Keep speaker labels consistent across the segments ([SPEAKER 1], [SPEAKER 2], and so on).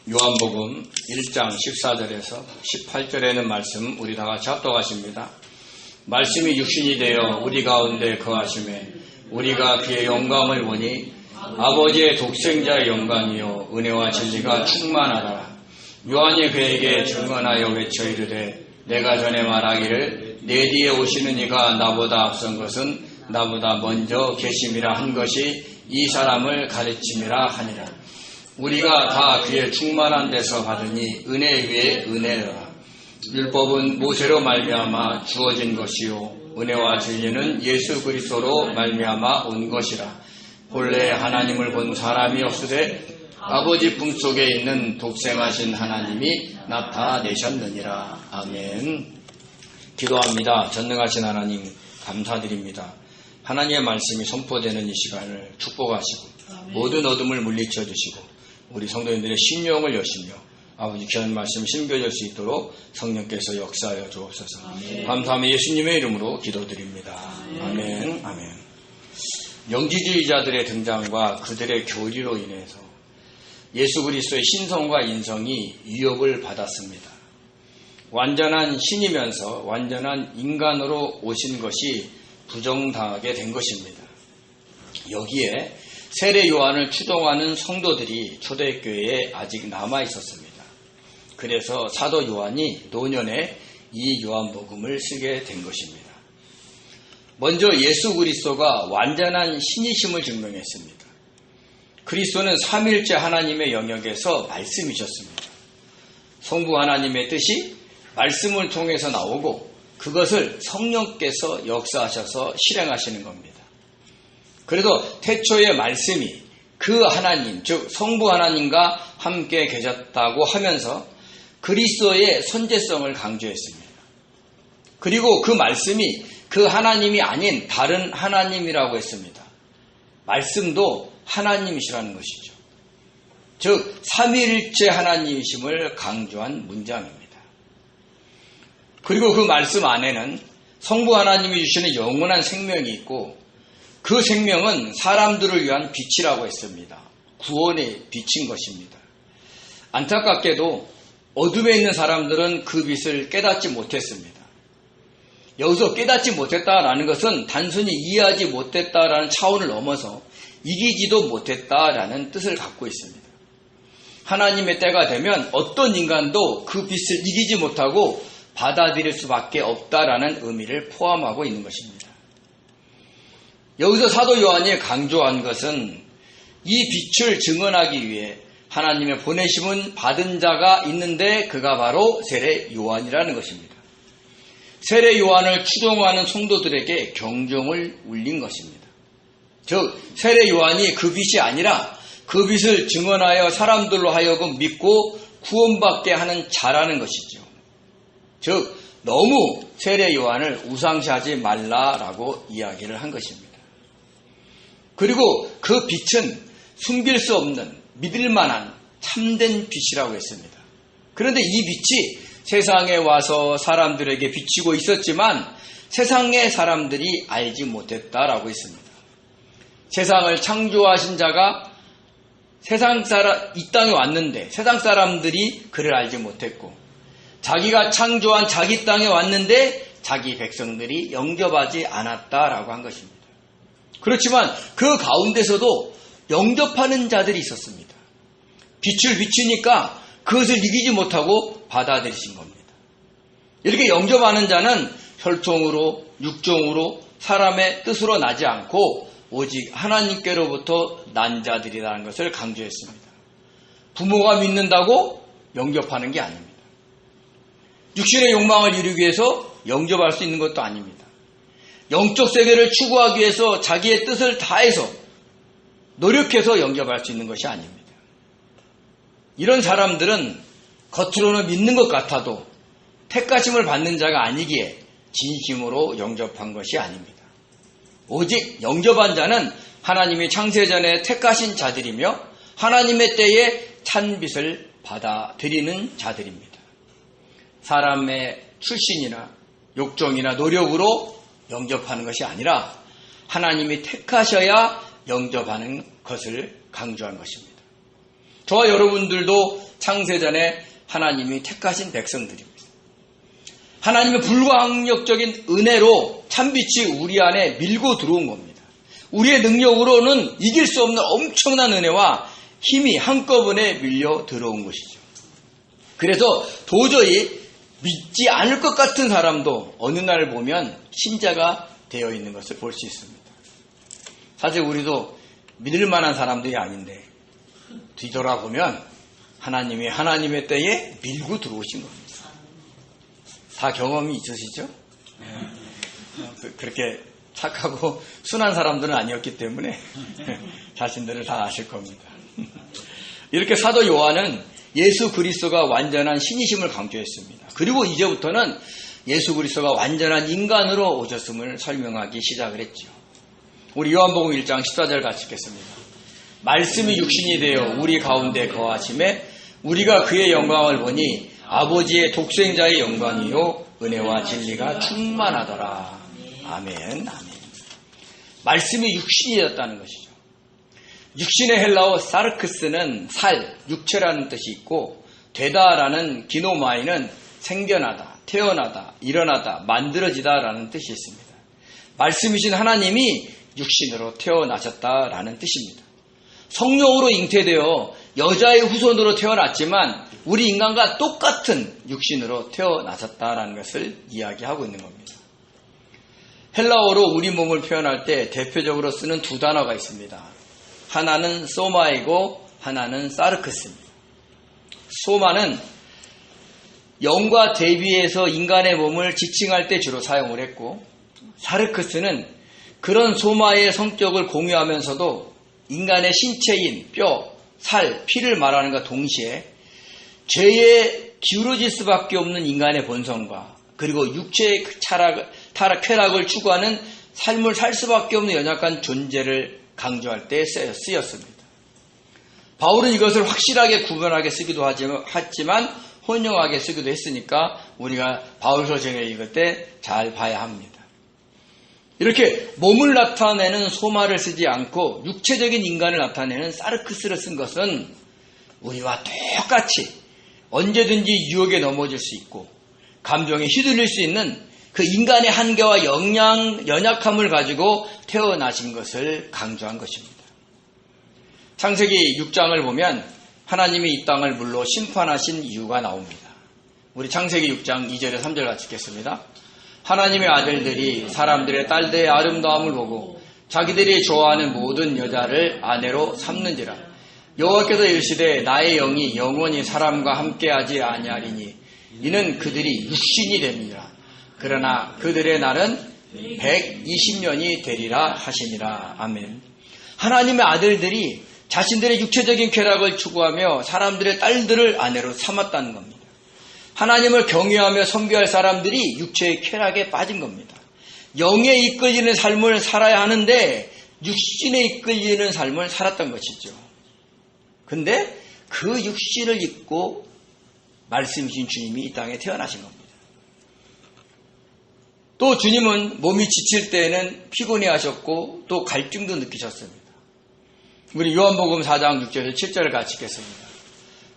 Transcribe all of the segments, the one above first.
[SPEAKER 1] 요한복음 1장 14절에서 18절에는 말씀 우리 다 같이 합독하십니다. 말씀이 육신이 되어 우리 가운데 거하심에 우리가 그의 영광을 보니 아버지의 독생자의 영광이요 은혜와 진리가 충만하더라. 요한이 그에게 증언하여 외쳐 이르되 내가 전에 말하기를 내 뒤에 오시는 이가 나보다 앞선 것은 나보다 먼저 계심이라 한 것이 이 사람을 가르침이라 하니라. 우리가 다 그의 충만한 데서 받으니 은혜 위에 은혜라. 율법은 모세로 말미암아 주어진 것이요 은혜와 진리는 예수 그리스도로 말미암아 온 것이라. 본래 하나님을 본 사람이 없으되 아버지 품속에 있는 독생하신 하나님이 나타내셨느니라. 아멘. 기도합니다. 전능하신 하나님 감사드립니다. 하나님의 말씀이 선포되는 이 시간을 축복하시고 모든 어둠을 물리쳐 주시고 우리 성도님들의 심령을 여시며 아버지 귀한 말씀 신겨질 수 있도록 성령께서 역사하여 주옵소서. 아멘. 감사하며 예수님의 이름으로 기도드립니다. 아멘. 아멘. 영지주의자들의 등장과 그들의 교리로 인해서 예수 그리스도의 신성과 인성이 위협을 받았습니다. 완전한 신이면서 완전한 인간으로 오신 것이 부정당하게 된 것입니다. 여기에 세례 요한을 추종하는 성도들이 초대교회에 아직 남아 있었습니다. 그래서 사도 요한이 노년에 이 요한복음을 쓰게 된 것입니다. 먼저 예수 그리스도가 완전한 신이심을 증명했습니다. 그리스도는 삼위일체 하나님의 영역에서 말씀이셨습니다. 성부 하나님의 뜻이 말씀을 통해서 나오고 그것을 성령께서 역사하셔서 실행하시는 겁니다. 그래도 태초의 말씀이 그 하나님, 즉 성부 하나님과 함께 계셨다고 하면서 그리스도의 선제성을 강조했습니다. 그리고 그 말씀이 그 하나님이 아닌 다른 하나님이라고 했습니다. 말씀도 하나님이시라는 것이죠. 즉 삼위일체 하나님이심을 강조한 문장입니다. 그리고 그 말씀 안에는 성부 하나님이 주시는 영원한 생명이 있고 그 생명은 사람들을 위한 빛이라고 했습니다. 구원의 빛인 것입니다. 안타깝게도 어둠에 있는 사람들은 그 빛을 깨닫지 못했습니다. 여기서 깨닫지 못했다라는 것은 단순히 이해하지 못했다라는 차원을 넘어서 이기지도 못했다라는 뜻을 갖고 있습니다. 하나님의 때가 되면 어떤 인간도 그 빛을 이기지 못하고 받아들일 수밖에 없다라는 의미를 포함하고 있는 것입니다. 여기서 사도 요한이 강조한 것은 이 빛을 증언하기 위해 하나님의 보내심은 받은 자가 있는데 그가 바로 세례 요한이라는 것입니다. 세례 요한을 추종하는 성도들에게 경종을 울린 것입니다. 즉 세례 요한이 그 빛이 아니라 그 빛을 증언하여 사람들로 하여금 믿고 구원받게 하는 자라는 것이죠. 즉 너무 세례 요한을 우상시하지 말라라고 이야기를 한 것입니다. 그리고 그 빛은 숨길 수 없는 믿을 만한 참된 빛이라고 했습니다. 그런데 이 빛이 세상에 와서 사람들에게 비치고 있었지만 세상의 사람들이 알지 못했다라고 했습니다. 세상을 창조하신 자가 이 땅에 왔는데 세상 사람들이 그를 알지 못했고 자기가 창조한 자기 땅에 왔는데 자기 백성들이 영접하지 않았다라고 한 것입니다. 그렇지만 그 가운데서도 영접하는 자들이 있었습니다. 빛을 비추니까 그것을 이기지 못하고 받아들이신 겁니다. 이렇게 영접하는 자는 혈통으로 육종으로 사람의 뜻으로 나지 않고 오직 하나님께로부터 난 자들이라는 것을 강조했습니다. 부모가 믿는다고 영접하는 게 아닙니다. 육신의 욕망을 이루기 위해서 영접할 수 있는 것도 아닙니다. 영적 세계를 추구하기 위해서 자기의 뜻을 다해서 노력해서 영접할 수 있는 것이 아닙니다. 이런 사람들은 겉으로는 믿는 것 같아도 택하심을 받는 자가 아니기에 진심으로 영접한 것이 아닙니다. 오직 영접한 자는 하나님이 창세전에 택하신 자들이며 하나님의 때에 찬빛을 받아들이는 자들입니다. 사람의 출신이나 욕정이나 노력으로 영접하는 것이 아니라 하나님이 택하셔야 영접하는 것을 강조한 것입니다. 저와 여러분들도 창세전에 하나님이 택하신 백성들입니다. 하나님의 불가항력적인 은혜로 참빛이 우리 안에 밀고 들어온 겁니다. 우리의 능력으로는 이길 수 없는 엄청난 은혜와 힘이 한꺼번에 밀려 들어온 것이죠. 그래서 도저히 믿지 않을 것 같은 사람도 어느 날 보면 신자가 되어 있는 것을 볼 수 있습니다. 사실 우리도 믿을 만한 사람들이 아닌데 뒤돌아보면 하나님이 하나님의 때에 밀고 들어오신 겁니다. 다 경험이 있으시죠? 그렇게 착하고 순한 사람들은 아니었기 때문에 자신들을 다 아실 겁니다. 이렇게 사도 요한은 예수 그리스도가 완전한 신이심을 강조했습니다. 그리고 이제부터는 예수 그리스도가 완전한 인간으로 오셨음을 설명하기 시작을 했죠. 우리 요한복음 1장 14절 같이 읽겠습니다. 말씀이 육신이 되어 우리 가운데 거하심에 우리가 그의 영광을 보니 아버지의 독생자의 영광이요 은혜와 진리가 충만하더라. 아멘, 아멘. 말씀이 육신이 되었다는 것이죠. 육신의 헬라어 사르크스는 살, 육체라는 뜻이 있고 되다라는 기노마이는 생겨나다, 태어나다, 일어나다, 만들어지다라는 뜻이 있습니다. 말씀이신 하나님이 육신으로 태어나셨다라는 뜻입니다. 성령으로 잉태되어 여자의 후손으로 태어났지만 우리 인간과 똑같은 육신으로 태어나셨다라는 것을 이야기하고 있는 겁니다. 헬라어로 우리 몸을 표현할 때 대표적으로 쓰는 두 단어가 있습니다. 하나는 소마이고 하나는 사르크스입니다. 소마는 영과 대비해서 인간의 몸을 지칭할 때 주로 사용을 했고, 사르크스는 그런 소마의 성격을 공유하면서도 인간의 신체인 뼈, 살, 피를 말하는 것과 동시에 죄에 기울어질 수밖에 없는 인간의 본성과 그리고 육체의 쾌락을 추구하는 삶을 살 수밖에 없는 연약한 존재를 강조할 때 쓰였습니다. 바울은 이것을 확실하게 구분하게 쓰기도 하지만 혼용하게 쓰기도 했으니까 우리가 바울서신을 읽을 때 잘 봐야 합니다. 이렇게 몸을 나타내는 소마를 쓰지 않고 육체적인 인간을 나타내는 사르크스를 쓴 것은 우리와 똑같이 언제든지 유혹에 넘어질 수 있고 감정에 휘둘릴 수 있는 그 인간의 한계와 연약함을 가지고 태어나신 것을 강조한 것입니다. 창세기 6장을 보면 하나님이 이 땅을 물로 심판하신 이유가 나옵니다. 우리 창세기 6장 2절에 3절 같이 읽겠습니다. 하나님의 아들들이 사람들의 딸들의 아름다움을 보고 자기들이 좋아하는 모든 여자를 아내로 삼는지라. 여호와께서 이르시되 나의 영이 영원히 사람과 함께하지 아니하리니 이는 그들이 육신이 됩니다. 그러나 그들의 날은 120년이 되리라 하시니라. 아멘. 하나님의 아들들이 자신들의 육체적인 쾌락을 추구하며 사람들의 딸들을 아내로 삼았다는 겁니다. 하나님을 경외하며 섬겨할 사람들이 육체의 쾌락에 빠진 겁니다. 영에 이끌리는 삶을 살아야 하는데 육신에 이끌리는 삶을 살았던 것이죠. 근데 그 육신을 입고 말씀이신 주님이 이 땅에 태어나신 겁니다. 또 주님은 몸이 지칠 때에는 피곤해 하셨고 또 갈증도 느끼셨습니다. 우리 요한복음 4장 6절에서 7절을 같이 읽겠습니다.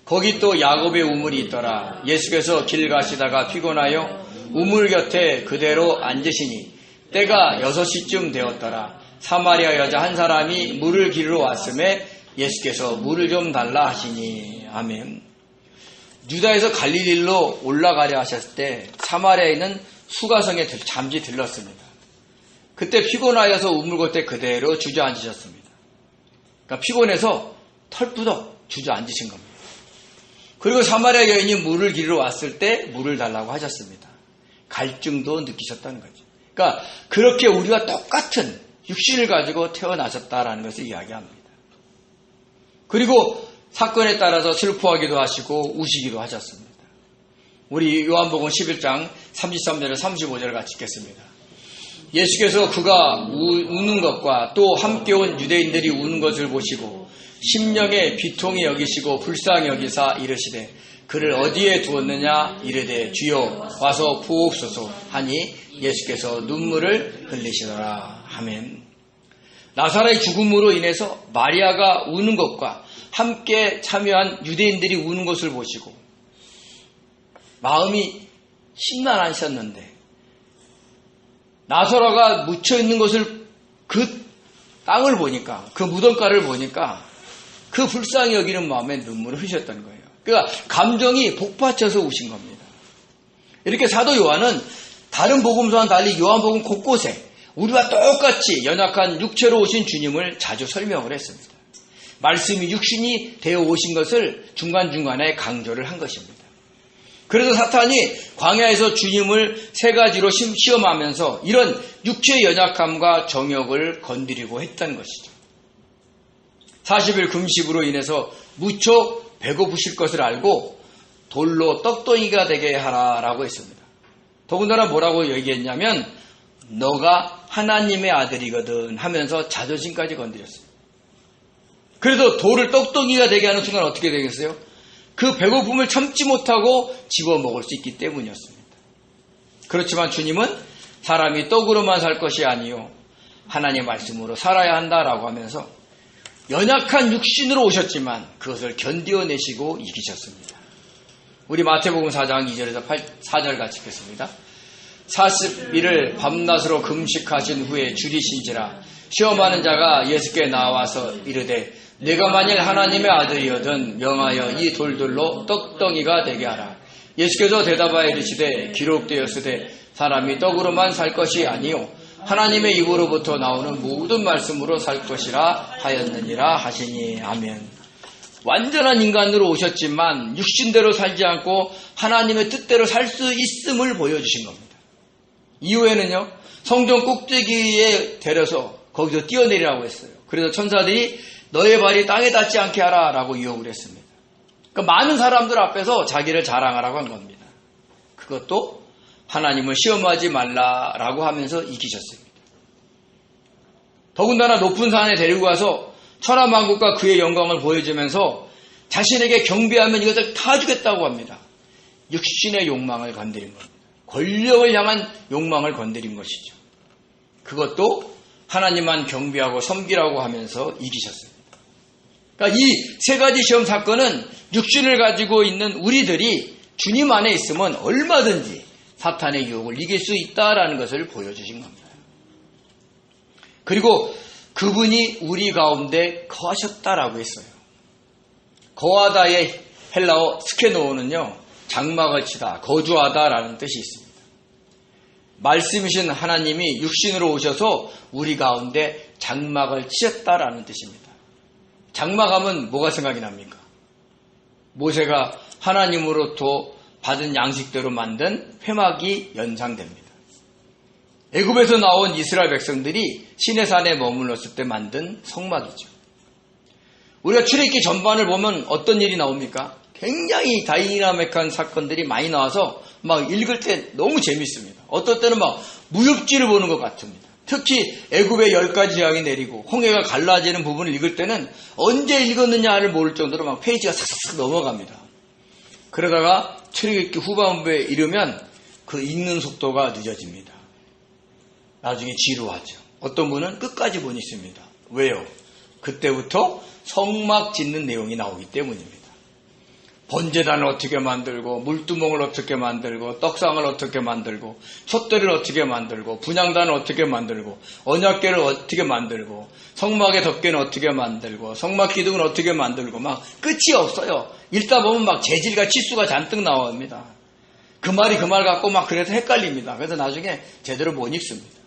[SPEAKER 1] 거기 또 야곱의 우물이 있더라. 예수께서 길 가시다가 피곤하여 우물 곁에 그대로 앉으시니 때가 6시쯤 되었더라. 사마리아 여자 한 사람이 물을 기르러 왔음에 예수께서 물을 좀 달라 하시니. 아멘. 유다에서 갈릴리로 올라가려 하셨을 때 사마리아에 있는 수가성에 잠시 들렀습니다. 그때 피곤하여서 우물 곁에 그대로 주저앉으셨습니다. 그러니까 피곤해서 털뿌덕 주저앉으신 겁니다. 그리고 사마리아 여인이 물을 기르러 왔을 때 물을 달라고 하셨습니다. 갈증도 느끼셨다는 거죠. 그러니까 그렇게 우리와 똑같은 육신을 가지고 태어나셨다라는 것을 이야기합니다. 그리고 사건에 따라서 슬퍼하기도 하시고 우시기도 하셨습니다. 우리 요한복음 11장 33절에 35절을 같이 읽겠습니다. 예수께서 그가 우는 것과 또 함께 온 유대인들이 우는 것을 보시고 심령에 비통히 여기시고 불쌍히 여기사 이르시되 그를 어디에 두었느냐 이르되 주여 와서 부옵소서 하니 예수께서 눈물을 흘리시더라. 아멘. 나사로의 죽음으로 인해서 마리아가 우는 것과 함께 참여한 유대인들이 우는 것을 보시고 마음이 심란하셨는데 나사로가 묻혀있는 것을 그 땅을 보니까 그 무덤가를 보니까 그 불쌍히 여기는 마음에 눈물을 흘리셨던 거예요. 그러니까 감정이 복받쳐서 우신 겁니다. 이렇게 사도 요한은 다른 복음서와는 달리 요한복음 곳곳에 우리와 똑같이 연약한 육체로 오신 주님을 자주 설명을 했습니다. 말씀이 육신이 되어 오신 것을 중간중간에 강조를 한 것입니다. 그래서 사탄이 광야에서 주님을 세 가지로 시험하면서 이런 육체의 연약함과 정욕을 건드리고 했던 것이죠. 40일 금식으로 인해서 무척 배고프실 것을 알고 돌로 떡덩이가 되게 하라라고 했습니다. 더군다나 뭐라고 얘기했냐면 너가 하나님의 아들이거든 하면서 자존심까지 건드렸어요. 그래서 돌을 떡덩이가 되게 하는 순간 어떻게 되겠어요? 그 배고픔을 참지 못하고 집어먹을 수 있기 때문이었습니다. 그렇지만 주님은 사람이 떡으로만 살 것이 아니요 하나님의 말씀으로 살아야 한다라고 하면서 연약한 육신으로 오셨지만 그것을 견디어내시고 이기셨습니다. 우리 마태복음 4장 2절에서 4절 같이 읽겠습니다. 40일을 밤낮으로 금식하신 후에 줄이신지라 시험하는 자가 예수께 나와서 이르되 내가 만일 하나님의 아들이거든 명하여 이 돌들로 떡덩이가 되게 하라. 예수께서 대답하여 이르시되 기록되었으되 사람이 떡으로만 살 것이 아니요 하나님의 입으로부터 나오는 모든 말씀으로 살 것이라 하였느니라 하시니. 아멘. 완전한 인간으로 오셨지만 육신대로 살지 않고 하나님의 뜻대로 살 수 있음을 보여주신 겁니다. 이후에는요 성전 꼭대기에 데려서 거기서 뛰어내리라고 했어요. 그래서 천사들이 너의 발이 땅에 닿지 않게 하라 라고 유혹을 했습니다. 그러니까 많은 사람들 앞에서 자기를 자랑하라고 한 겁니다. 그것도 하나님을 시험하지 말라라고 하면서 이기셨습니다. 더군다나 높은 산에 데리고 가서 천하만국과 그의 영광을 보여주면서 자신에게 경배하면 이것을 다 주겠다고 합니다. 육신의 욕망을 건드린 겁니다. 권력을 향한 욕망을 건드린 것이죠. 그것도 하나님만 경배하고 섬기라고 하면서 이기셨습니다. 그러니까 이 세 가지 시험 사건은 육신을 가지고 있는 우리들이 주님 안에 있으면 얼마든지 사탄의 유혹을 이길 수 있다라는 것을 보여주신 겁니다. 그리고 그분이 우리 가운데 거하셨다라고 했어요. 거하다의 헬라어 스케노는요, 장막을 치다, 거주하다라는 뜻이 있습니다. 말씀이신 하나님이 육신으로 오셔서 우리 가운데 장막을 치셨다라는 뜻입니다. 장막하면 뭐가 생각이 납니까? 모세가 하나님으로부터 받은 양식대로 만든 회막이 연상됩니다. 애굽에서 나온 이스라엘 백성들이 시내산에 머물렀을 때 만든 성막이죠. 우리가 출애굽기 전반을 보면 어떤 일이 나옵니까? 굉장히 다이나믹한 사건들이 많이 나와서 막 읽을 때 너무 재밌습니다. 어떨 때는 막 무협지를 보는 것 같습니다. 특히 애굽의 10가지 재앙이 내리고 홍해가 갈라지는 부분을 읽을 때는 언제 읽었느냐를 모를 정도로 막 페이지가 싹싹 넘어갑니다. 그러다가 출애굽기 후반부에 이르면 그 읽는 속도가 늦어집니다. 나중에 지루하죠. 어떤 분은 끝까지 못 읽습니다. 왜요? 그때부터 성막 짓는 내용이 나오기 때문입니다. 번제단을 어떻게 만들고 물두멍을 어떻게 만들고 떡상을 어떻게 만들고 촛대를 어떻게 만들고 분향단을 어떻게 만들고 언약궤를 어떻게 만들고 성막의 덮개는 어떻게 만들고 성막 기둥은 어떻게 만들고 막 끝이 없어요. 읽다 보면 막 재질과 치수가 잔뜩 나옵니다. 그 말이 그 말 같고 막 그래서 헷갈립니다. 그래서 나중에 제대로 못 읽습니다.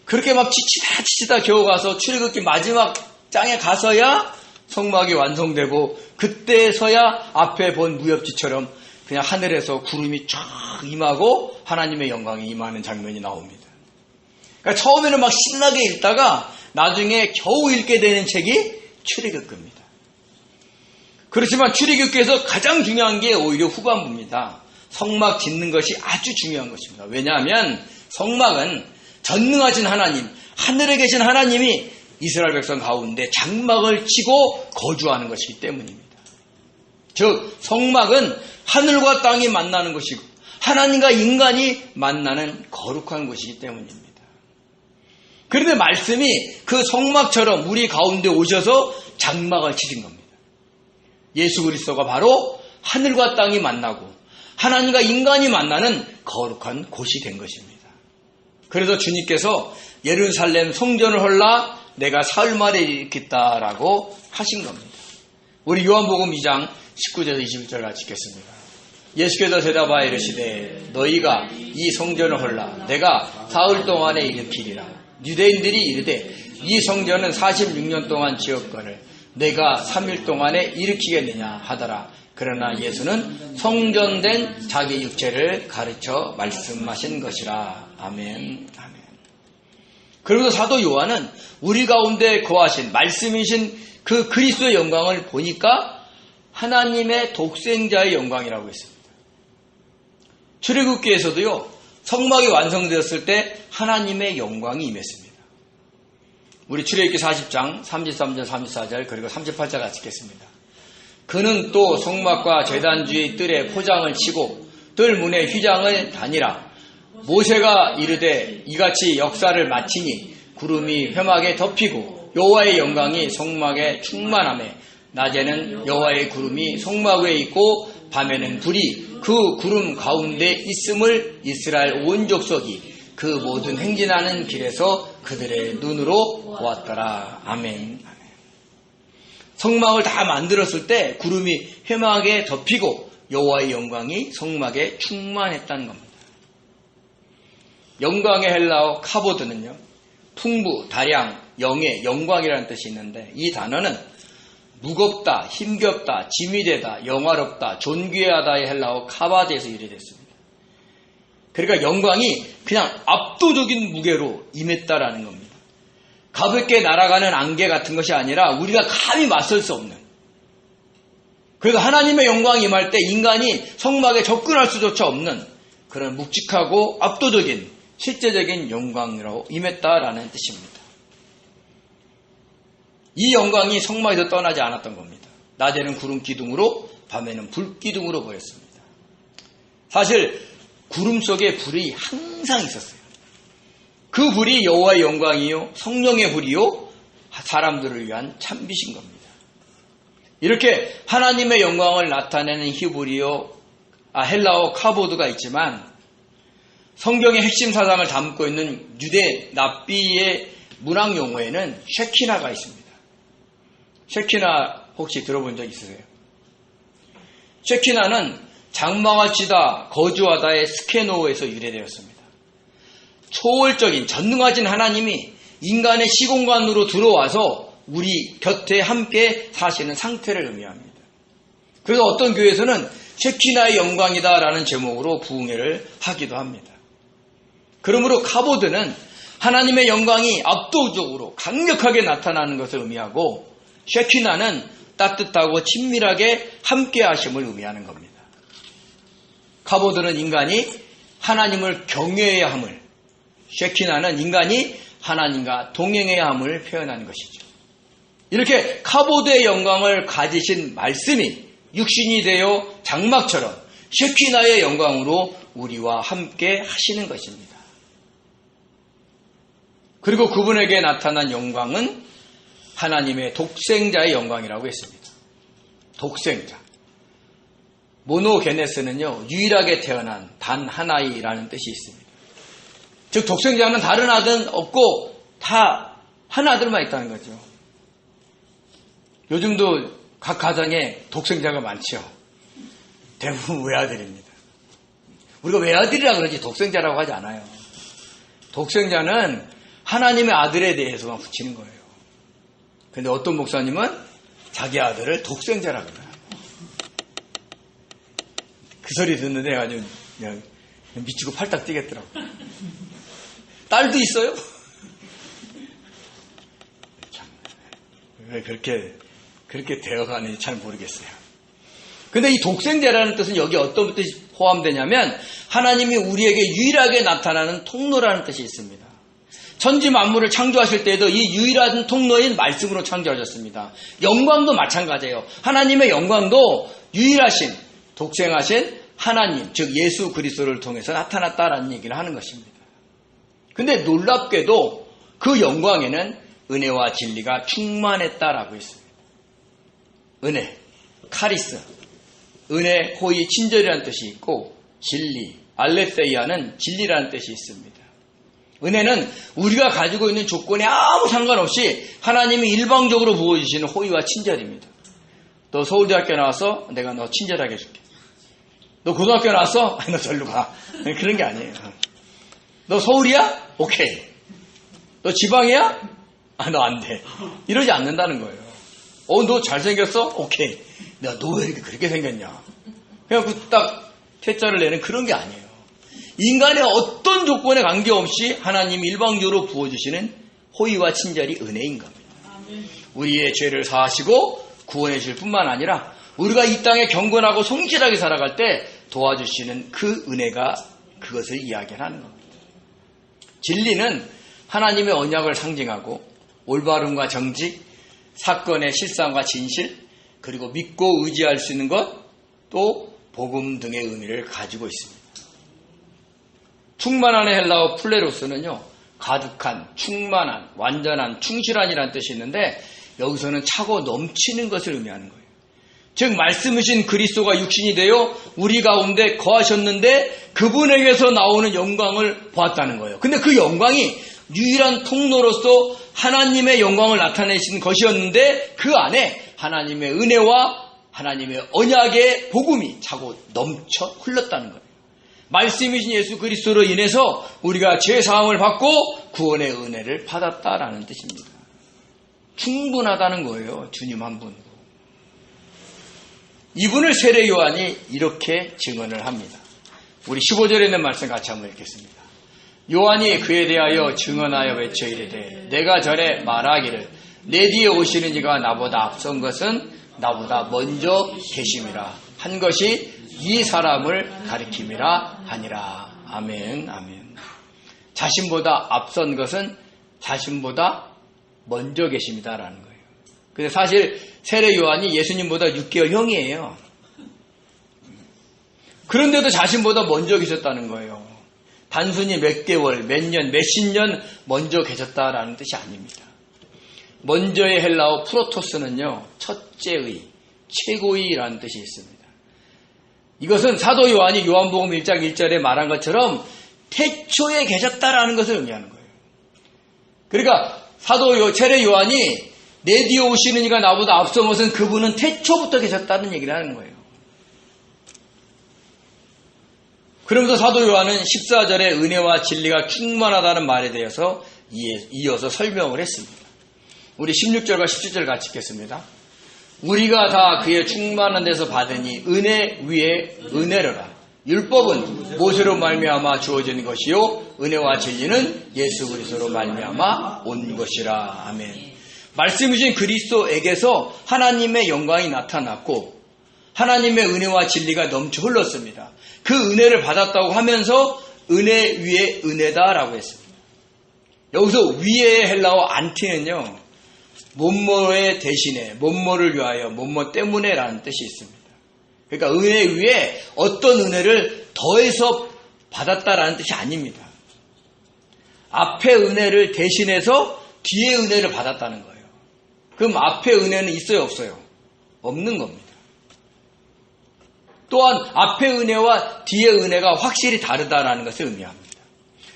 [SPEAKER 1] 그렇게 막 지치다 겨우 가서 출애굽기 마지막 장에 가서야 성막이 완성되고 그때서야 앞에 본 무협지처럼 그냥 하늘에서 구름이 쫙 임하고 하나님의 영광이 임하는 장면이 나옵니다. 그러니까 처음에는 막 신나게 읽다가 나중에 겨우 읽게 되는 책이 출애굽기입니다. 그렇지만 출애굽기에서 가장 중요한 게 오히려 후반부입니다. 성막 짓는 것이 아주 중요한 것입니다. 왜냐하면 성막은 전능하신 하나님, 하늘에 계신 하나님이 이스라엘 백성 가운데 장막을 치고 거주하는 것이기 때문입니다. 즉 성막은 하늘과 땅이 만나는 것이고 하나님과 인간이 만나는 거룩한 곳이기 때문입니다. 그런데 말씀이 그 성막처럼 우리 가운데 오셔서 장막을 치신 겁니다. 예수 그리스도가 바로 하늘과 땅이 만나고 하나님과 인간이 만나는 거룩한 곳이 된 것입니다. 그래서 주님께서 예루살렘 성전을 헐라 내가 사흘 만에 일으켰다라고 하신 겁니다. 우리 요한복음 2장 19절 21절 같이 읽겠습니다. 예수께서 대답하여 이르시되 너희가 이 성전을 헐라 내가 사흘 동안에 일으키리라. 유대인들이 이르되 이 성전은 46년 동안 지었거늘 내가 3일 동안에 일으키겠느냐 하더라. 그러나 예수는 성전된 자기 육체를 가르쳐 말씀하신 것이라. 아멘. 아멘. 그리고 사도 요한은 우리 가운데 거하신 말씀이신 그 그리스도의 영광을 보니까 하나님의 독생자의 영광이라고 했습니다. 출애굽기에서도요, 성막이 완성되었을 때 하나님의 영광이 임했습니다. 우리 출애굽기 40장 33절 34절 그리고 38절 같이 읽겠습니다. 그는 또 성막과 제단 주의 뜰에 포장을 치고 뜰 문에 휘장을 다니라. 모세가 이르되 이같이 역사를 마치니 구름이 회막에 덮이고 여호와의 영광이 성막에 충만하매 낮에는 여호와의 구름이 성막 위에 있고 밤에는 불이 그 구름 가운데 있음을 이스라엘 온 족속이 그 모든 행진하는 길에서 그들의 눈으로 보았더라. 아멘. 성막을 다 만들었을 때 구름이 회막에 덮이고 여호와의 영광이 성막에 충만했다는 겁니다. 영광의 헬라어 카보드는요, 풍부, 다량, 영예, 영광이라는 뜻이 있는데 이 단어는 무겁다, 힘겹다, 짐이 되다, 영화롭다, 존귀하다의 헬라어 카바드에서 유래됐습니다. 그러니까 영광이 그냥 압도적인 무게로 임했다라는 겁니다. 가볍게 날아가는 안개 같은 것이 아니라 우리가 감히 맞설 수 없는, 그러니까 하나님의 영광이 임할 때 인간이 성막에 접근할 수조차 없는 그런 묵직하고 압도적인 실제적인 영광으로 임했다라는 뜻입니다. 이 영광이 성막에서 떠나지 않았던 겁니다. 낮에는 구름 기둥으로 밤에는 불 기둥으로 보였습니다. 사실 구름 속에 불이 항상 있었어요. 그 불이 여호와의 영광이요 성령의 불이요 사람들을 위한 찬빛인 겁니다. 이렇게 하나님의 영광을 나타내는 히브리어 헬라어 카보드가 있지만 성경의 핵심 사상을 담고 있는 유대 납비의 문학 용어에는 쉐키나가 있습니다. 쉐키나 혹시 들어본 적 있으세요? 쉐키나는 장막을 치다 거주하다의 스케노에서 유래되었습니다. 초월적인 전능하신 하나님이 인간의 시공간으로 들어와서 우리 곁에 함께 사시는 상태를 의미합니다. 그래서 어떤 교회에서는 쉐키나의 영광이다라는 제목으로 부흥회를 하기도 합니다. 그러므로 카보드는 하나님의 영광이 압도적으로 강력하게 나타나는 것을 의미하고 쉐키나는 따뜻하고 친밀하게 함께 하심을 의미하는 겁니다. 카보드는 인간이 하나님을 경외해야 함을, 쉐키나는 인간이 하나님과 동행해야 함을 표현하는 것이죠. 이렇게 카보드의 영광을 가지신 말씀이 육신이 되어 장막처럼 쉐키나의 영광으로 우리와 함께 하시는 것입니다. 그리고 그분에게 나타난 영광은 하나님의 독생자의 영광이라고 했습니다. 독생자. 모노게네스는요, 유일하게 태어난 단 하나이라는 뜻이 있습니다. 즉, 독생자는 다른 아들은 없고 다 한 아들만 있다는 거죠. 요즘도 각 가정에 독생자가 많죠. 대부분 외아들입니다. 우리가 외아들이라 그러지 독생자라고 하지 않아요. 독생자는 하나님의 아들에 대해서만 붙이는 거예요. 근데 어떤 목사님은 자기 아들을 독생자라고 그래요. 그 소리 듣는데 아주 그냥 미치고 팔딱 뛰겠더라고. 딸도 있어요? 참, 왜 그렇게 되어가는지 잘 모르겠어요. 근데 이 독생자라는 뜻은 여기 어떤 뜻이 포함되냐면 하나님이 우리에게 유일하게 나타나는 통로라는 뜻이 있습니다. 천지 만물을 창조하실 때에도 이 유일한 통로인 말씀으로 창조하셨습니다. 영광도 마찬가지예요. 하나님의 영광도 유일하신 독생하신 하나님, 즉 예수 그리스도를 통해서 나타났다라는 얘기를 하는 것입니다. 근데 놀랍게도 그 영광에는 은혜와 진리가 충만했다라고 했습니다. 은혜, 카리스, 은혜, 호의, 친절이라는 뜻이 있고 진리, 알레세이아는 진리라는 뜻이 있습니다. 은혜는 우리가 가지고 있는 조건에 아무 상관없이 하나님이 일방적으로 부어주시는 호의와 친절입니다. 너 서울대학교 나와서 내가 너 친절하게 해줄게. 너 고등학교 나왔어? 너 절로 가. 그런 게 아니에요. 너 서울이야? 오케이. 너 지방이야? 너 안 돼. 이러지 않는다는 거예요. 너 잘생겼어? 오케이. 너 왜 이렇게 그렇게 생겼냐? 그냥 딱 퇴짜를 내는 그런 게 아니에요. 인간의 어떤 조건에 관계없이 하나님이 일방적으로 부어주시는 호의와 친절이 은혜인 겁니다. 우리의 죄를 사하시고 구원해 주실 뿐만 아니라 우리가 이 땅에 경건하고 성실하게 살아갈 때 도와주시는 그 은혜가 그것을 이야기하는 겁니다. 진리는 하나님의 언약을 상징하고 올바름과 정직, 사건의 실상과 진실, 그리고 믿고 의지할 수 있는 것, 또 복음 등의 의미를 가지고 있습니다. 충만한의 헬라어 플레로스는요, 가득한, 충만한, 완전한, 충실한이라는 뜻이 있는데 여기서는 차고 넘치는 것을 의미하는 거예요. 즉 말씀이신 그리스도가 육신이 되어 우리 가운데 거하셨는데 그분에게서 나오는 영광을 보았다는 거예요. 근데 그 영광이 유일한 통로로서 하나님의 영광을 나타내신 것이었는데 그 안에 하나님의 은혜와 하나님의 언약의 복음이 차고 넘쳐 흘렀다는 거예요. 말씀이신 예수 그리스도로 인해서 우리가 죄사함을 받고 구원의 은혜를 받았다라는 뜻입니다. 충분하다는 거예요. 주님 한 분으로. 이분을 세례 요한이 이렇게 증언을 합니다. 우리 15절에 있는 말씀 같이 한번 읽겠습니다. 요한이 그에 대하여 증언하여 외쳐 이르되 내가 전에 말하기를 내 뒤에 오시는 이가 나보다 앞선 것은 나보다 먼저 계심이라 한 것이 이 사람을 가리킴이라 하니라. 아멘, 아멘. 자신보다 앞선 것은 자신보다 먼저 계십니다라는 거예요. 근데 사실 세례 요한이 예수님보다 6개월 형이에요. 그런데도 자신보다 먼저 계셨다는 거예요. 단순히 몇 개월, 몇 년, 몇십 년 먼저 계셨다라는 뜻이 아닙니다. 먼저의 헬라어 프로토스는요, 첫째의, 최고의라는 뜻이 있습니다. 이것은 사도 요한이 요한복음 1장 1절에 말한 것처럼 태초에 계셨다라는 것을 의미하는 거예요. 그러니까 세례 요한이 내 뒤에 오시는 이가 나보다 앞선 것은 그분은 태초부터 계셨다는 얘기를 하는 거예요. 그러면서 사도 요한은 14절에 은혜와 진리가 충만하다는 말에 대해서 이어서 설명을 했습니다. 우리 16절과 17절 같이 읽겠습니다. 우리가 다 그의 충만한 데서 받으니 은혜 위에 은혜로라. 율법은 모세로 말미암아 주어진 것이요 은혜와 진리는 예수 그리스도로 말미암아 온 것이라. 아멘. 말씀이신 그리스도에게서 하나님의 영광이 나타났고 하나님의 은혜와 진리가 넘쳐 흘렀습니다. 그 은혜를 받았다고 하면서 은혜 위에 은혜다라고 했습니다. 여기서 위의 헬라어 안티는요, 뭐뭐의 대신에, 뭐뭐를 위하여, 뭐뭐 때문에라는 뜻이 있습니다. 그러니까 은혜 위에 어떤 은혜를 더해서 받았다라는 뜻이 아닙니다. 앞에 은혜를 대신해서 뒤에 은혜를 받았다는 거예요. 그럼 앞에 은혜는 있어요, 없어요? 없는 겁니다. 또한 앞의 은혜와 뒤의 은혜가 확실히 다르다라는 것을 의미합니다.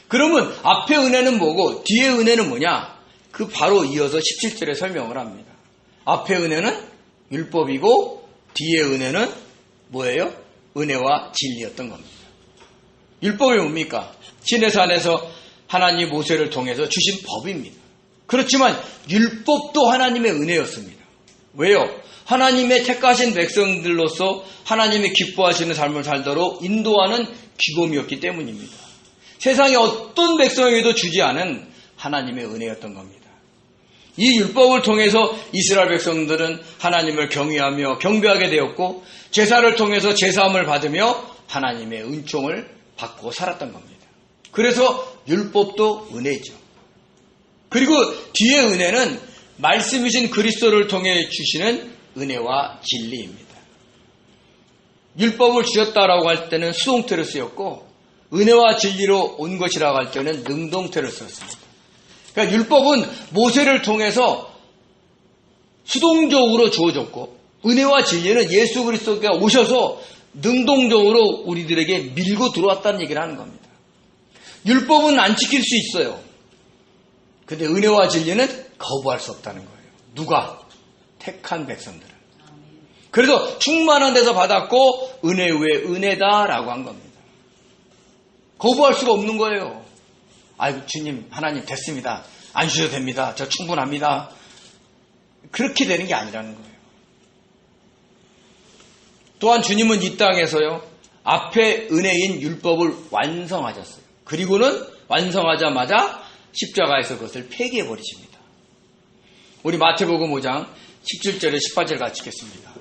[SPEAKER 1] 그러면 앞의 은혜는 뭐고 뒤의 은혜는 뭐냐? 그 바로 이어서 17절에 설명을 합니다. 앞의 은혜는 율법이고 뒤의 은혜는 뭐예요? 은혜와 진리였던 겁니다. 율법이 뭡니까? 시내산에서 하나님 모세를 통해서 주신 법입니다. 그렇지만 율법도 하나님의 은혜였습니다. 왜요? 하나님의 택하신 백성들로서 하나님이 기뻐하시는 삶을 살도록 인도하는 기범이었기 때문입니다. 세상에 어떤 백성에게도 주지 않은 하나님의 은혜였던 겁니다. 이 율법을 통해서 이스라엘 백성들은 하나님을 경외하며 경배하게 되었고 제사를 통해서 제사함을 받으며 하나님의 은총을 받고 살았던 겁니다. 그래서 율법도 은혜죠. 그리고 뒤의 은혜는 말씀이신 그리스도를 통해 주시는 은혜와 진리입니다. 율법을 주셨다라고 할 때는 수동태를 쓰였고 은혜와 진리로 온 것이라고 할 때는 능동태를 썼습니다. 그러니까 율법은 모세를 통해서 수동적으로 주어졌고 은혜와 진리는 예수 그리스도가 오셔서 능동적으로 우리들에게 밀고 들어왔다는 얘기를 하는 겁니다. 율법은 안 지킬 수 있어요. 근데 은혜와 진리는 거부할 수 없다는 거예요. 누가? 택한 백성들은. 그래서 충만한 데서 받았고 은혜 위에 은혜다라고 한 겁니다. 거부할 수가 없는 거예요. 아이고 주님 하나님 됐습니다. 안 주셔도 됩니다. 저 충분합니다. 그렇게 되는 게 아니라는 거예요. 또한 주님은 이 땅에서요. 앞에 은혜인 율법을 완성하셨어요. 그리고는 완성하자마자 십자가에서 그것을 폐기해버리십니다. 우리 마태복음 5장 17절에 18절 같이 읽겠습니다.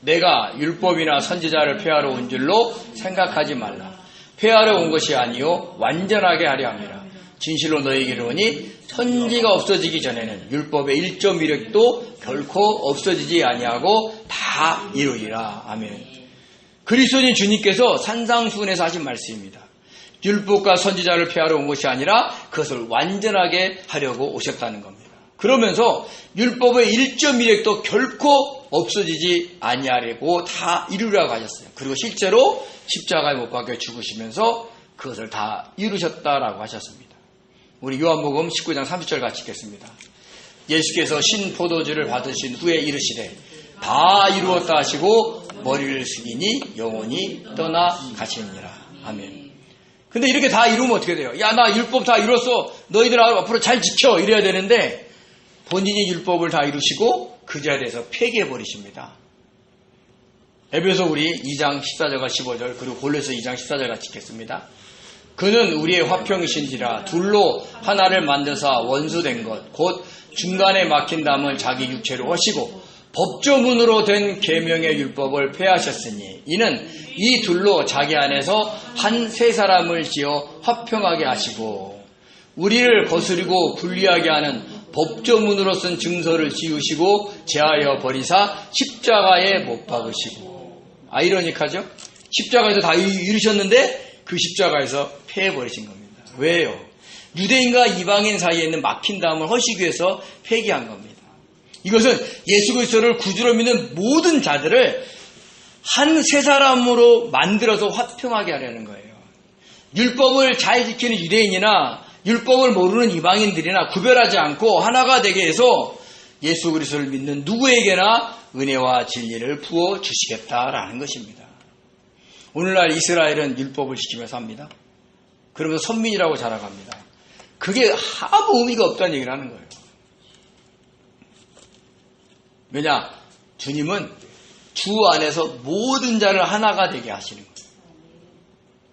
[SPEAKER 1] 내가 율법이나 선지자를 폐하러 온 줄로 생각하지 말라. 폐하러 온 것이 아니요 완전하게 하려 함이라. 진실로 너희에게 이르노니 천지가 없어지기 전에는 율법의 1.1획도 결코 없어지지 아니하고 다 이루리라. 아멘. 그리스도인 주님께서 산상수훈에서 하신 말씀입니다. 율법과 선지자를 폐하러 온 것이 아니라 그것을 완전하게 하려고 오셨다는 겁니다. 그러면서 율법의 1.1획도 결코 없어지지 아니하려고 다 이루라고 하셨어요. 그리고 실제로 십자가에 못 박혀 죽으시면서 그것을 다 이루셨다라고 하셨습니다. 우리 요한복음 19장 30절 같이 읽겠습니다. 예수께서 신포도주를 받으신 후에 이르시되 다 이루었다 하시고 머리를 숙이니 영혼이 떠나 가시니라. 아멘. 근데 이렇게 다 이루면 어떻게 돼요? 야, 나 율법 다 이뤘어. 너희들 앞으로 잘 지켜. 이래야 되는데 본인이 율법을 다 이루시고 그 자리에 대해서 폐기해버리십니다. 에베소 우리 2장 14절과 15절 그리고 골로새 2장 14절 같이 읽겠습니다. 그는 우리의 화평이신지라 둘로 하나를 만드사 원수된 것 곧 중간에 막힌 담을 자기 육체로 하시고 법조문으로 된 계명의 율법을 폐하셨으니 이는 이 둘로 자기 안에서 한 세 사람을 지어 화평하게 하시고 우리를 거스리고 분리하게 하는 법조문으로 쓴 증서를 지우시고 제하여 버리사 십자가에 못 박으시고. 아이러니하죠? 십자가에서 다 이루셨는데 그 십자가에서 폐해버리신 겁니다. 왜요? 유대인과 이방인 사이에 있는 막힌 담을 허시기 위해서 폐기한 겁니다. 이것은 예수 그리스도를 구주로 믿는 모든 자들을 한 세 사람으로 만들어서 화평하게 하려는 거예요. 율법을 잘 지키는 유대인이나 율법을 모르는 이방인들이나 구별하지 않고 하나가 되게 해서 예수 그리스도를 믿는 누구에게나 은혜와 진리를 부어 주시겠다라는 것입니다. 오늘날 이스라엘은 율법을 지키면서 삽니다. 그러면서 선민이라고 자랑합니다. 그게 아무 의미가 없다는 얘기를 하는 거예요. 왜냐? 주님은 주 안에서 모든 자를 하나가 되게 하시는 거예요.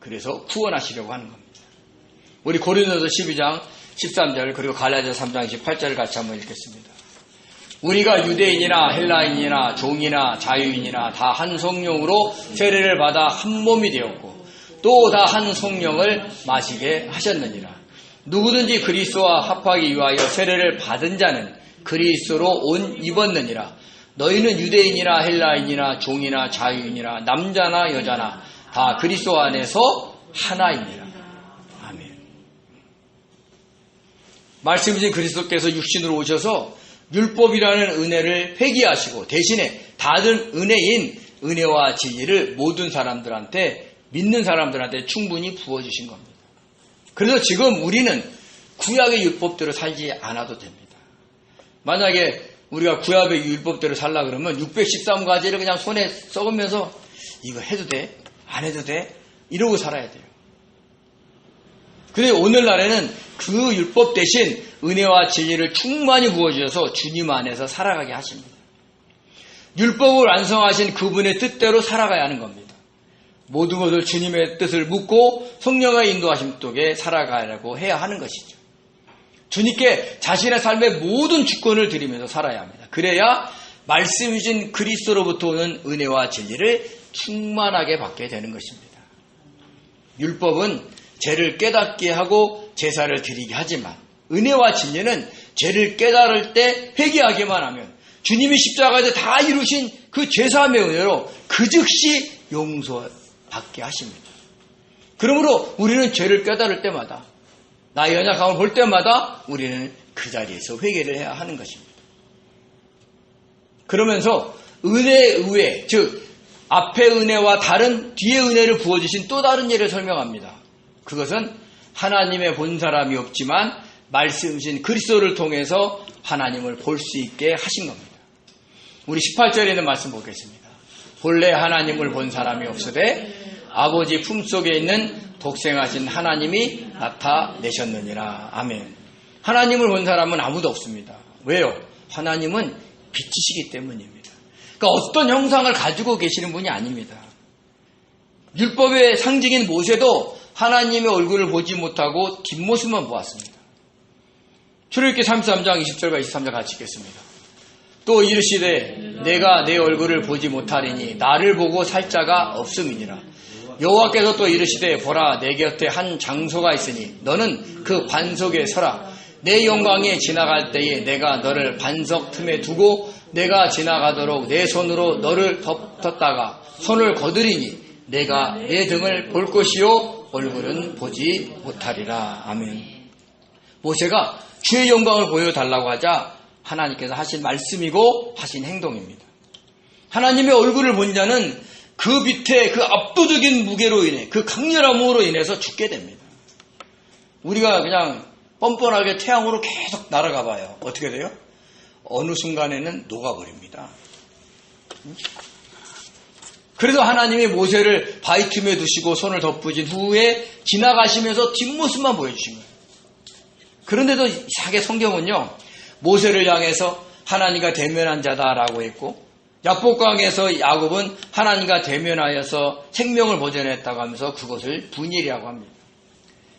[SPEAKER 1] 그래서 구원하시려고 하는 겁니다. 우리 고린도서 12장 13절 그리고 갈라디아서 3장 28절을 같이 한번 읽겠습니다. 우리가 유대인이나 헬라인이나 종이나 자유인이나 다 한 성령으로 세례를 받아 한 몸이 되었고 또 다 한 성령을 마시게 하셨느니라. 누구든지 그리스도와 합하기 위하여 세례를 받은 자는 그리스도로 옷 입었느니라. 너희는 유대인이나 헬라인이나 종이나 자유인이나 남자나 여자나 다 그리스도 안에서 하나입니다. 아멘. 말씀이신 그리스도께서 육신으로 오셔서 율법이라는 은혜를 회개하시고 대신에 다른 은혜인 은혜와 진리를 모든 사람들한테 믿는 사람들한테 충분히 부어주신 겁니다. 그래서 지금 우리는 구약의 율법대로 살지 않아도 됩니다. 만약에 우리가 구약의 율법대로 살라 그러면 613가지를 그냥 손에 썩으면서 이거 해도 돼? 안 해도 돼? 이러고 살아야 돼요. 근데 오늘날에는 그 율법 대신 은혜와 진리를 충만히 부어주셔서 주님 안에서 살아가게 하십니다. 율법을 완성하신 그분의 뜻대로 살아가야 하는 겁니다. 모든 것을 주님의 뜻을 묻고 성령의 인도하심 속에 살아가려고 해야 하는 것이죠. 주님께 자신의 삶의 모든 주권을 드리면서 살아야 합니다. 그래야 말씀이신 그리스도로부터 오는 은혜와 진리를 충만하게 받게 되는 것입니다. 율법은 죄를 깨닫게 하고 제사를 드리게 하지만 은혜와 진리는 죄를 깨달을 때 회개하기만 하면 주님이 십자가에서 다 이루신 그 죄사함의 은혜로 그 즉시 용서받게 하십니다. 그러므로 우리는 죄를 깨달을 때마다 나의 연약함을 볼 때마다 우리는 그 자리에서 회개를 해야 하는 것입니다. 그러면서 은혜, 즉 앞의 은혜와 다른 뒤의 은혜를 부어주신 또 다른 예를 설명합니다. 그것은 하나님의 본 사람이 없지만 말씀이신 그리스도를 통해서 하나님을 볼 수 있게 하신 겁니다. 우리 18절에 있는 말씀 보겠습니다. 본래 하나님을 본 사람이 없으되 아버지 품속에 있는 독생하신 하나님이 나타내셨느니라. 아멘. 하나님을 본 사람은 아무도 없습니다. 왜요? 하나님은 빛이시기 때문입니다. 그러니까 어떤 형상을 가지고 계시는 분이 아닙니다. 율법의 상징인 모세도 하나님의 얼굴을 보지 못하고 뒷모습만 보았습니다. 출애굽기 33장 20절과 23절 같이 읽겠습니다. 또 이르시되 내가 내 얼굴을 보지 못하리니 나를 보고 살 자가 없음이니라. 여호와께서 또 이르시되 보라 내 곁에 한 장소가 있으니 너는 그 반석에 서라. 내 영광에 지나갈 때에 내가 너를 반석 틈에 두고 내가 지나가도록 내 손으로 너를 덮었다가 손을 거두리니 내가 내 등을 볼 것이요 얼굴은 보지 못하리라. 아멘. 모세가 주의 영광을 보여달라고 하자 하나님께서 하신 말씀이고 하신 행동입니다. 하나님의 얼굴을 본 자는 그 밑에 그 압도적인 무게로 인해 그 강렬함으로 인해서 죽게 됩니다. 우리가 그냥 뻔뻔하게 태양으로 계속 날아가 봐요. 어떻게 돼요? 어느 순간에는 녹아버립니다. 그래서 하나님이 모세를 바위 틈에 두시고 손을 덮으신 후에 지나가시면서 뒷모습만 보여주신 거예요. 그런데도 이상하게 성경은요, 모세를 향해서 하나님과 대면한 자다라고 했고, 야복강에서 야곱은 하나님과 대면하여서 생명을 보존했다고 하면서 그것을 분일이라고 합니다.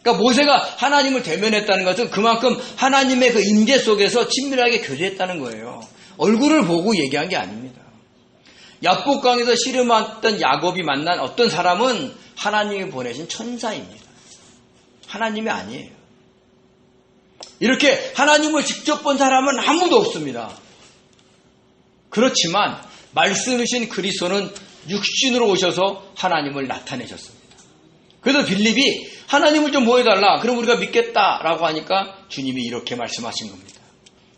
[SPEAKER 1] 그러니까 모세가 하나님을 대면했다는 것은 그만큼 하나님의 그 임재 속에서 친밀하게 교제했다는 거예요. 얼굴을 보고 얘기한 게 아닙니다. 야복강에서 씨름했던 야곱이 만난 어떤 사람은 하나님이 보내신 천사입니다. 하나님이 아니에요. 이렇게 하나님을 직접 본 사람은 아무도 없습니다. 그렇지만 말씀이신 그리스도는 육신으로 오셔서 하나님을 나타내셨습니다. 그래서 빌립이 하나님을 좀 보여달라. 그럼 우리가 믿겠다라고 하니까 주님이 이렇게 말씀하신 겁니다.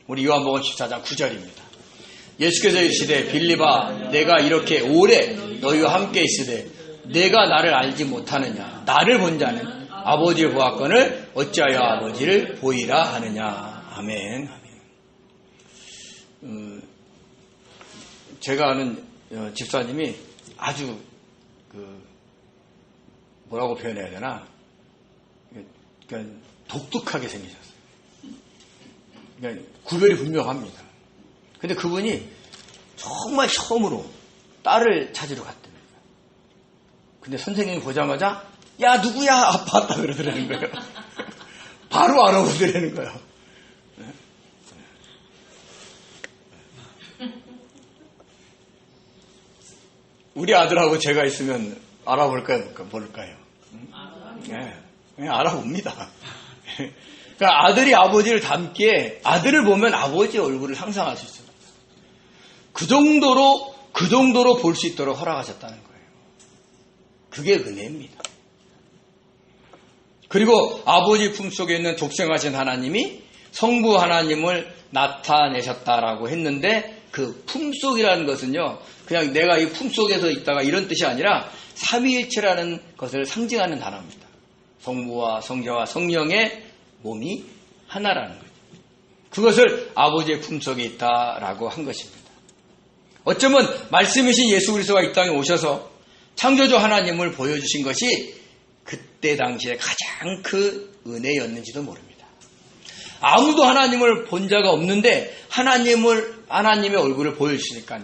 [SPEAKER 1] 우리 요한복음 14장 9절입니다. 예수께서 이르시되 빌립아 내가 이렇게 오래 너희와 함께 있으되 내가 나를 알지 못하느냐. 나를 본 자는 아버지를 보았거늘 어찌하여 아버지를 보이라 하느냐. 아멘. 제가 아는 집사님이 아주 뭐라고 표현해야 되나? 그러니까 독특하게 생기셨어요. 그러니까 구별이 분명합니다. 근데 그분이 정말 처음으로 딸을 찾으러 갔답니다. 근데 선생님이 보자마자 야 누구야 아빠 왔다 그러더라는 거예요. 바로 알아보더라는 거예요. 우리 아들하고 제가 있으면 알아볼까요? 모를까요? 네, 알아봅니다. 그러니까 아들이 아버지를 닮기에 아들을 보면 아버지의 얼굴을 상상할 수 있습니다. 그 정도로 볼 수 있도록 허락하셨다는 거예요. 그게 은혜입니다. 그리고 아버지 품속에 있는 독생하신 하나님이 성부 하나님을 나타내셨다라고 했는데 그 품속이라는 것은요, 그냥 내가 이 품속에서 있다가 이런 뜻이 아니라 삼위일체라는 것을 상징하는 단어입니다. 성부와 성자와 성령의 몸이 하나라는 거죠. 그것을 아버지의 품속에 있다라고 한 것입니다. 어쩌면 말씀이신 예수 그리스도가 이 땅에 오셔서 창조주 하나님을 보여주신 것이 그때 당시에 가장 큰 은혜였는지도 모릅니다. 아무도 하나님을 본 자가 없는데 하나님의 얼굴을 보여주시니까요.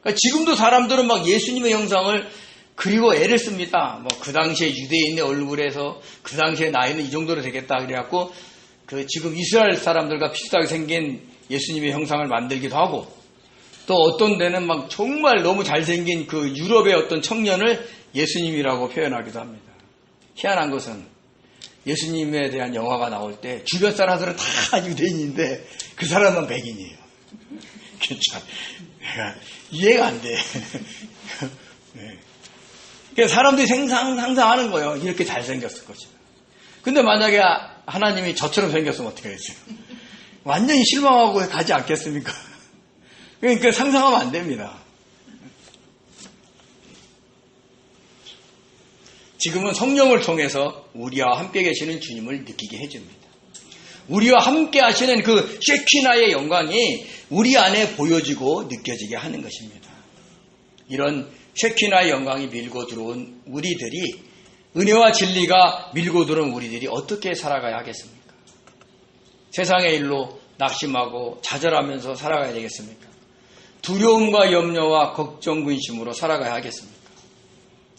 [SPEAKER 1] 그러니까 지금도 사람들은 막 예수님의 형상을 그리고 애를 씁니다. 뭐 그 당시에 유대인의 얼굴에서 그 당시에 나이는 이 정도로 되겠다 그래갖고 그 지금 이스라엘 사람들과 비슷하게 생긴 예수님의 형상을 만들기도 하고 또 어떤 데는 막 정말 너무 잘생긴 그 유럽의 어떤 청년을 예수님이라고 표현하기도 합니다. 희한한 것은 예수님에 대한 영화가 나올 때 주변 사람들은 다 유대인인데 그 사람은 백인이에요. 괜찮아. 내가 이해가 안 돼. 네. 그러니까 사람들이 상상하는 거예요. 이렇게 잘생겼을 것이다. 근데 만약에 하나님이 저처럼 생겼으면 어떻게 했어요? 완전히 실망하고 가지 않겠습니까? 그러니까 상상하면 안 됩니다. 지금은 성령을 통해서 우리와 함께 계시는 주님을 느끼게 해줍니다. 우리와 함께 하시는 그 쉐키나의 영광이 우리 안에 보여지고 느껴지게 하는 것입니다. 이런 쉐키나의 영광이 밀고 들어온 우리들이, 은혜와 진리가 밀고 들어온 우리들이 어떻게 살아가야 하겠습니까? 세상의 일로 낙심하고 좌절하면서 살아가야 되겠습니까? 두려움과 염려와 걱정, 근심으로 살아가야 하겠습니까?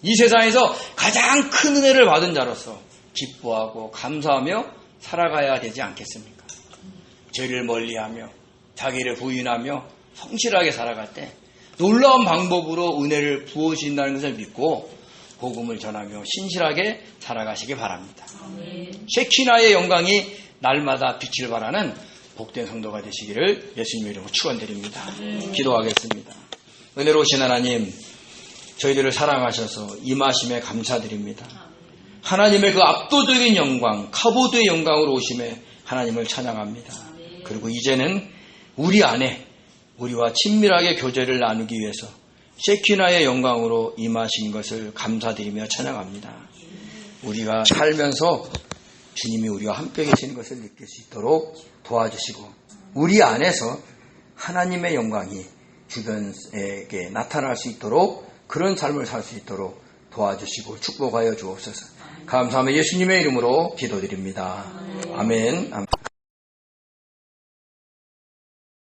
[SPEAKER 1] 이 세상에서 가장 큰 은혜를 받은 자로서 기뻐하고 감사하며 살아가야 되지 않겠습니까? 죄를 멀리하며 자기를 부인하며 성실하게 살아갈 때 놀라운 방법으로 은혜를 부어주신다는 것을 믿고 복음을 전하며 신실하게 살아가시기 바랍니다. 쉐키나의 영광이 날마다 빛을 발하는 복된 성도가 되시기를 예수님의 이름으로 축원드립니다. 기도하겠습니다. 은혜로우신 하나님, 저희들을 사랑하셔서 임하심에 감사드립니다. 하나님의 그 압도적인 영광, 카보드의 영광으로 오심에 하나님을 찬양합니다. 그리고 이제는 우리 안에 우리와 친밀하게 교제를 나누기 위해서 쉐키나의 영광으로 임하신 것을 감사드리며 찬양합니다. 우리가 살면서 주님이 우리와 함께 계시는 것을 느낄 수 있도록 도와주시고, 우리 안에서 하나님의 영광이 주변에게 나타날 수 있도록, 그런 삶을 살 수 있도록 도와주시고 축복하여 주옵소서. 감사하며 예수님의 이름으로 기도드립니다. 아멘. 아멘.